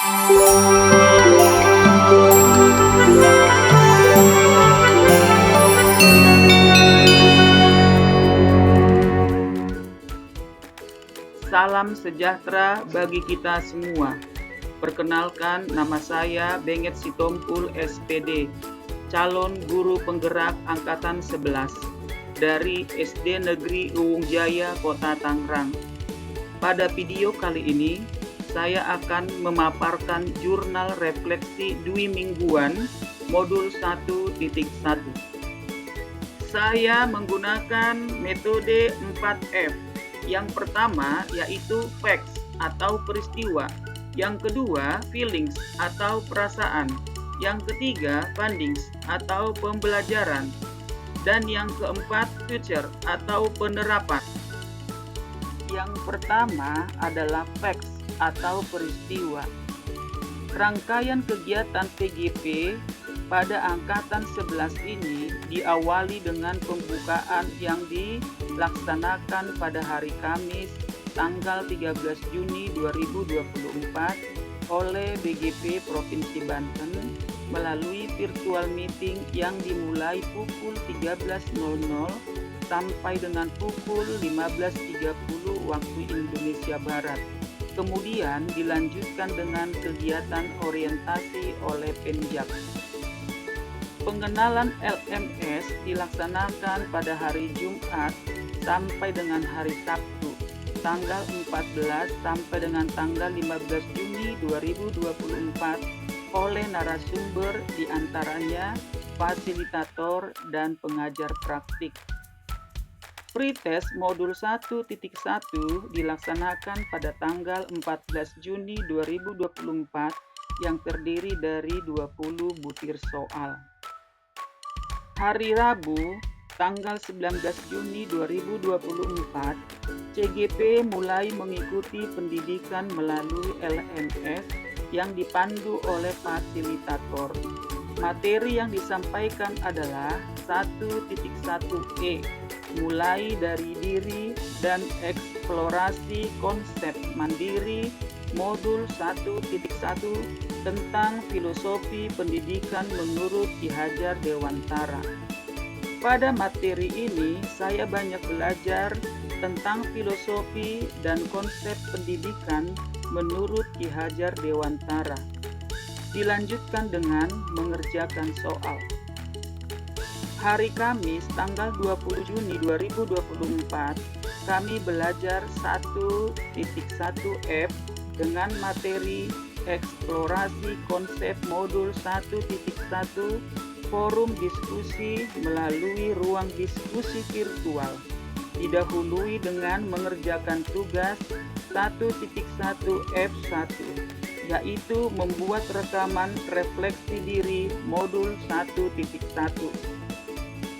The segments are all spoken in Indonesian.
Salam sejahtera bagi kita semua. Perkenalkan, nama saya Benget Sitompul SPD, calon guru penggerak Angkatan 11 dari SD Negeri Uwung Jaya, Kota Tangerang. Pada video kali ini, saya akan memaparkan jurnal refleksi Dwi Mingguan modul 1.1. Saya menggunakan metode 4F. Yang pertama yaitu facts atau peristiwa. Yang kedua, feelings atau perasaan. Yang ketiga, findings atau pembelajaran. Dan yang keempat, future atau penerapan. Yang pertama adalah facts atau peristiwa. Rangkaian kegiatan PGP pada Angkatan 11 ini diawali dengan pembukaan yang dilaksanakan pada hari Kamis tanggal 13 Juni 2024 oleh BGP Provinsi Banten melalui virtual meeting yang dimulai pukul 13.00 sampai dengan pukul 15.30 waktu Indonesia Barat. Kemudian dilanjutkan dengan kegiatan orientasi oleh Penjak. Pengenalan LMS dilaksanakan pada hari Jumat sampai dengan hari Sabtu, tanggal 14 sampai dengan tanggal 15 Juni 2024 oleh narasumber diantaranya fasilitator dan pengajar praktik. Pretest modul 1.1 dilaksanakan pada tanggal 14 Juni 2024 yang terdiri dari 20 butir soal. Hari Rabu, tanggal 19 Juni 2024, CGP mulai mengikuti pendidikan melalui LMS yang dipandu oleh fasilitator. Materi yang disampaikan adalah 1.1E, mulai dari diri dan eksplorasi konsep mandiri, modul 1.1 tentang filosofi pendidikan menurut Ki Hajar Dewantara. Pada materi ini, saya banyak belajar tentang filosofi dan konsep pendidikan menurut Ki Hajar Dewantara. Dilanjutkan dengan mengerjakan soal. Hari Kamis tanggal 20 Juni 2024, kami belajar 1.1F dengan materi eksplorasi konsep modul 1.1 forum diskusi melalui ruang diskusi virtual. Didahului dengan mengerjakan tugas 1.1F1, yaitu membuat rekaman refleksi diri modul 1.1.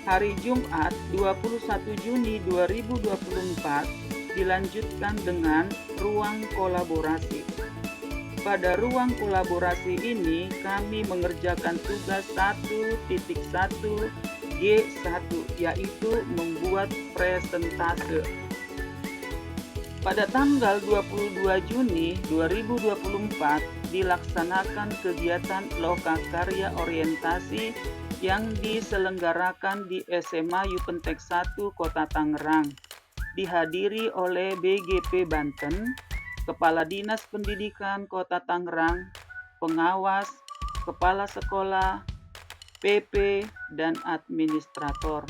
Hari Jumat 21 Juni 2024 dilanjutkan dengan ruang kolaborasi. Pada ruang kolaborasi ini kami mengerjakan tugas 1.1G1 yaitu membuat presentase. Pada tanggal 22 Juni 2024 dilaksanakan kegiatan lokakarya orientasi yang diselenggarakan di SMA Yupentek 1 Kota Tangerang. Dihadiri oleh BGP Banten, Kepala Dinas Pendidikan Kota Tangerang, pengawas, kepala sekolah, PP, dan administrator.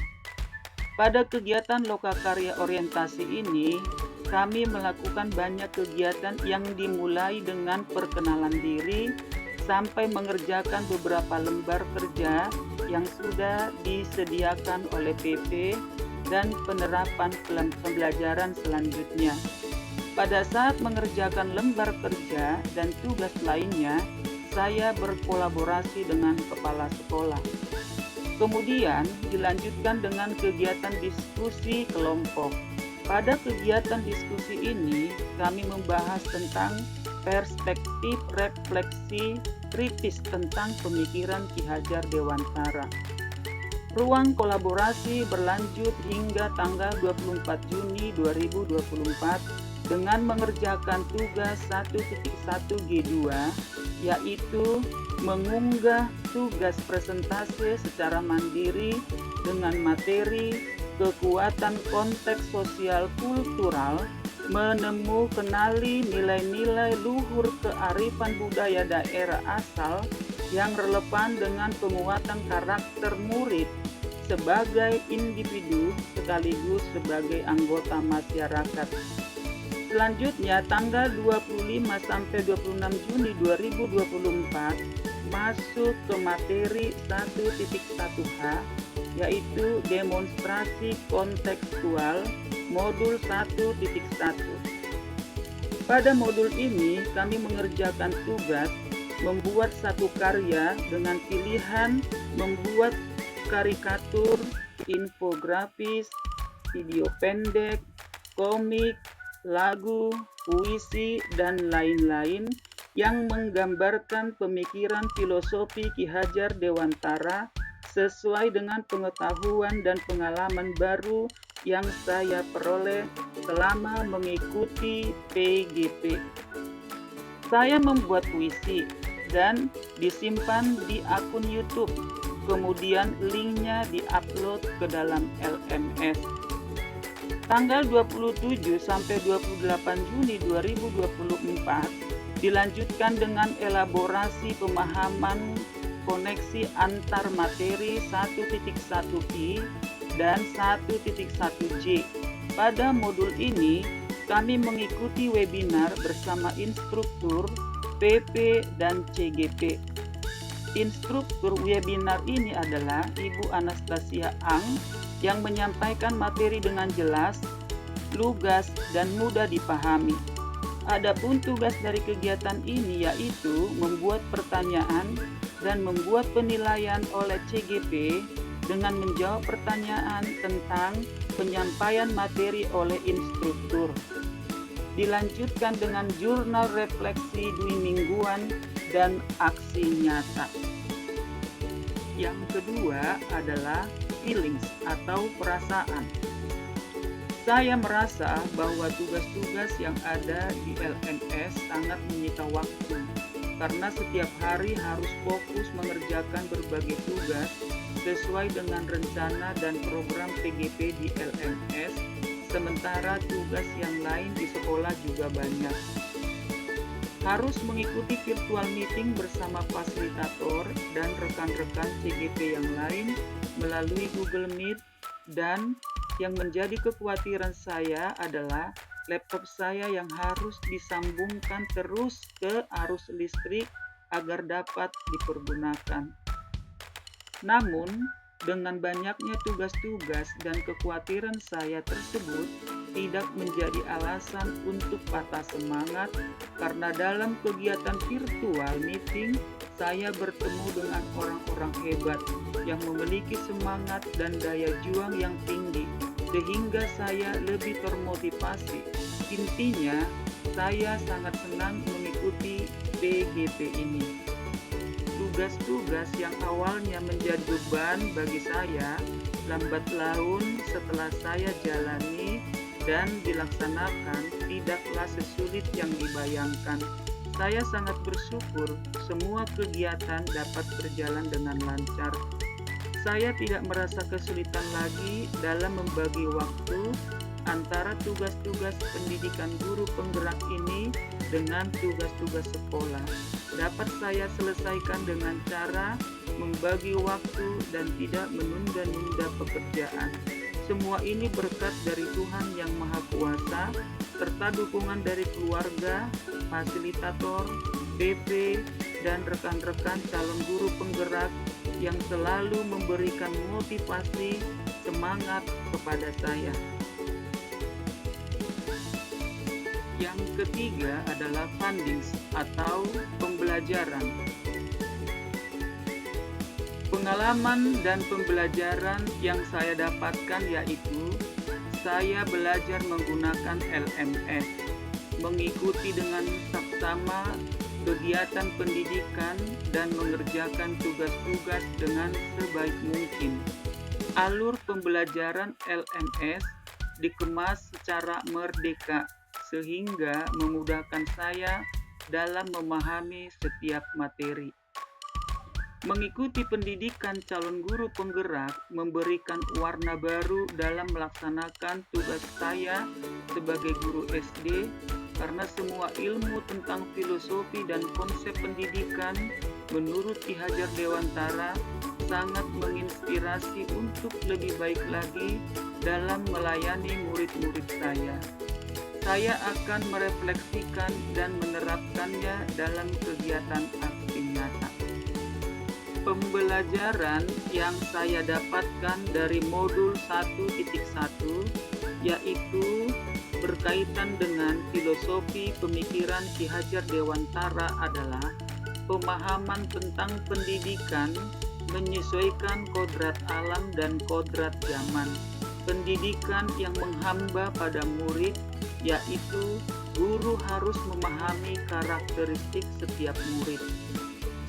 Pada kegiatan lokakarya orientasi ini, kami melakukan banyak kegiatan yang dimulai dengan perkenalan diri sampai mengerjakan beberapa lembar kerja yang sudah disediakan oleh PP dan penerapan pembelajaran selanjutnya. Pada saat mengerjakan lembar kerja dan tugas lainnya, saya berkolaborasi dengan kepala sekolah. Kemudian dilanjutkan dengan kegiatan diskusi kelompok. Pada kegiatan diskusi ini, kami membahas tentang perspektif refleksi kritis tentang pemikiran Ki Hajar Dewantara. Ruang kolaborasi berlanjut hingga tanggal 24 Juni 2024 dengan mengerjakan tugas 1.1G2 yaitu mengunggah tugas presentase secara mandiri dengan materi kekuatan konteks sosial kultural, kenali nilai-nilai luhur kearifan budaya daerah asal yang relevan dengan penguatan karakter murid sebagai individu sekaligus sebagai anggota masyarakat. Selanjutnya, tanggal 25 sampai 26 Juni 2024 masuk ke materi 1.1H, yaitu demonstrasi kontekstual modul 1.1. Pada modul ini, kami mengerjakan tugas membuat satu karya dengan pilihan membuat karikatur, infografis, video pendek, komik, lagu, puisi, dan lain-lain yang menggambarkan pemikiran filosofi Ki Hajar Dewantara sesuai dengan pengetahuan dan pengalaman baru yang saya peroleh selama mengikuti PGP. Saya membuat puisi dan disimpan di akun YouTube, kemudian linknya diupload ke dalam LMS. Tanggal 27 sampai 28 Juni 2024 dilanjutkan dengan elaborasi pemahaman koneksi antar materi 1.1I dan 1.1J. Pada modul ini, kami mengikuti webinar bersama instruktur PP dan CGP. Instruktur webinar ini adalah Ibu Anastasia Ang yang menyampaikan materi dengan jelas, lugas, dan mudah dipahami. Adapun tugas dari kegiatan ini yaitu membuat pertanyaan dan membuat penilaian oleh CGP dengan menjawab pertanyaan tentang penyampaian materi oleh instruktur. Dilanjutkan dengan jurnal refleksi dwi mingguan dan aksi nyata. Yang kedua adalah feelings atau perasaan. Saya merasa bahwa tugas-tugas yang ada di LMS sangat menyita waktu karena setiap hari harus fokus mengerjakan berbagai tugas sesuai dengan rencana dan program PGP di LMS, sementara tugas yang lain di sekolah juga banyak. Harus mengikuti virtual meeting bersama fasilitator dan rekan-rekan CGP yang lain melalui Google Meet, dan yang menjadi kekhawatiran saya adalah laptop saya yang harus disambungkan terus ke arus listrik agar dapat dipergunakan. Namun, dengan banyaknya tugas-tugas dan kekhawatiran saya tersebut tidak menjadi alasan untuk patah semangat, karena dalam kegiatan virtual meeting saya bertemu dengan orang-orang hebat yang memiliki semangat dan daya juang yang tinggi sehingga saya lebih termotivasi. Intinya, saya sangat senang mengikuti PGP ini. Tugas-tugas yang awalnya menjadi beban bagi saya lambat laun setelah saya jalani dan dilaksanakan tidaklah sesulit yang dibayangkan. Saya sangat bersyukur semua kegiatan dapat berjalan dengan lancar. Saya tidak merasa kesulitan lagi dalam membagi waktu antara tugas-tugas pendidikan guru penggerak ini dengan tugas-tugas sekolah. Dapat saya selesaikan dengan cara membagi waktu dan tidak menunda-nunda pekerjaan. Semua ini berkat dari Tuhan Yang Maha Kuasa, serta dukungan dari keluarga, fasilitator, PP, dan rekan-rekan calon guru penggerak yang selalu memberikan motivasi, semangat kepada saya. Yang ketiga adalah fundings atau pembelajaran. Pengalaman dan pembelajaran yang saya dapatkan yaitu saya belajar menggunakan LMS, mengikuti dengan saksama kegiatan pendidikan dan mengerjakan tugas-tugas dengan sebaik mungkin. Alur pembelajaran LMS dikemas secara merdeka sehingga memudahkan saya dalam memahami setiap materi. Mengikuti pendidikan calon guru penggerak memberikan warna baru dalam melaksanakan tugas saya sebagai guru SD, karena semua ilmu tentang filosofi dan konsep pendidikan menurut Ki Hajar Dewantara sangat menginspirasi untuk lebih baik lagi dalam melayani murid-murid saya. Saya akan merefleksikan dan menerapkannya dalam kegiatan aksi nyata. Pembelajaran yang saya dapatkan dari modul 1.1 yaitu berkaitan dengan filosofi pemikiran Ki Hajar Dewantara adalah pemahaman tentang pendidikan menyesuaikan kodrat alam dan kodrat zaman. Pendidikan yang menghamba pada murid, yaitu guru harus memahami karakteristik setiap murid.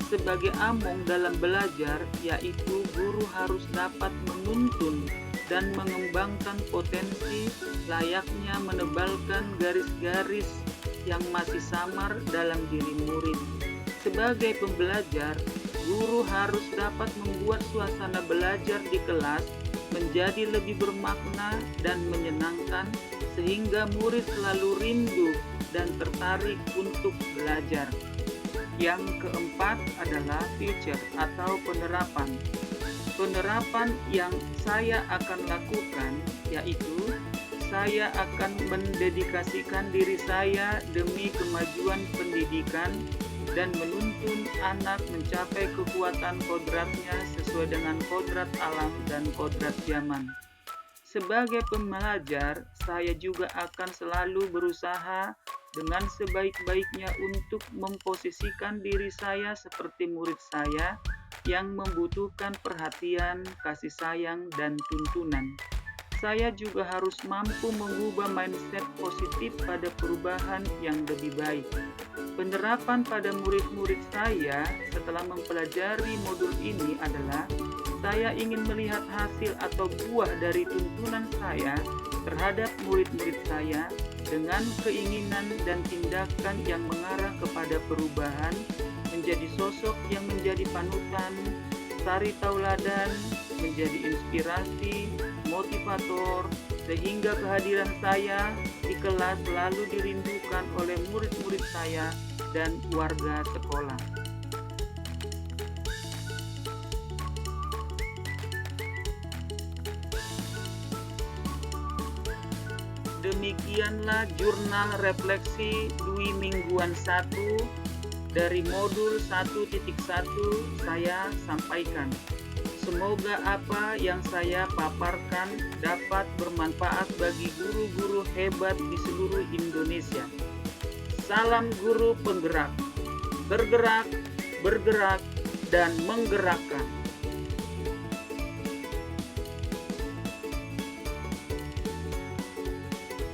Sebagai among dalam belajar, yaitu guru harus dapat menuntun dan mengembangkan potensi layaknya menebalkan garis-garis yang masih samar dalam diri murid. Sebagai pembelajar, guru harus dapat membuat suasana belajar di kelas menjadi lebih bermakna dan menyenangkan sehingga murid selalu rindu dan tertarik untuk belajar. Yang keempat adalah future atau penerapan. Penerapan yang saya akan lakukan yaitu saya akan mendedikasikan diri saya demi kemajuan pendidikan dan menuntun anak mencapai kekuatan kodratnya sesuai dengan kodrat alam dan kodrat zaman. Sebagai pembelajar, saya juga akan selalu berusaha dengan sebaik-baiknya untuk memposisikan diri saya seperti murid saya yang membutuhkan perhatian, kasih sayang, dan tuntunan. Saya juga harus mampu mengubah mindset positif pada perubahan yang lebih baik. Penerapan pada murid-murid saya setelah mempelajari modul ini adalah saya ingin melihat hasil atau buah dari tuntunan saya terhadap murid-murid saya dengan keinginan dan tindakan yang mengarah kepada perubahan, menjadi sosok yang menjadi panutan, tari tauladan, menjadi inspirasi, motivator, sehingga kehadiran saya di kelas selalu dirindukan oleh murid-murid saya dan warga sekolah. Demikianlah jurnal refleksi Dwi Mingguan 1 dari modul 1.1 saya sampaikan. Semoga apa yang saya paparkan dapat bermanfaat bagi guru-guru hebat di seluruh Indonesia. Salam guru penggerak, bergerak, bergerak, dan menggerakkan.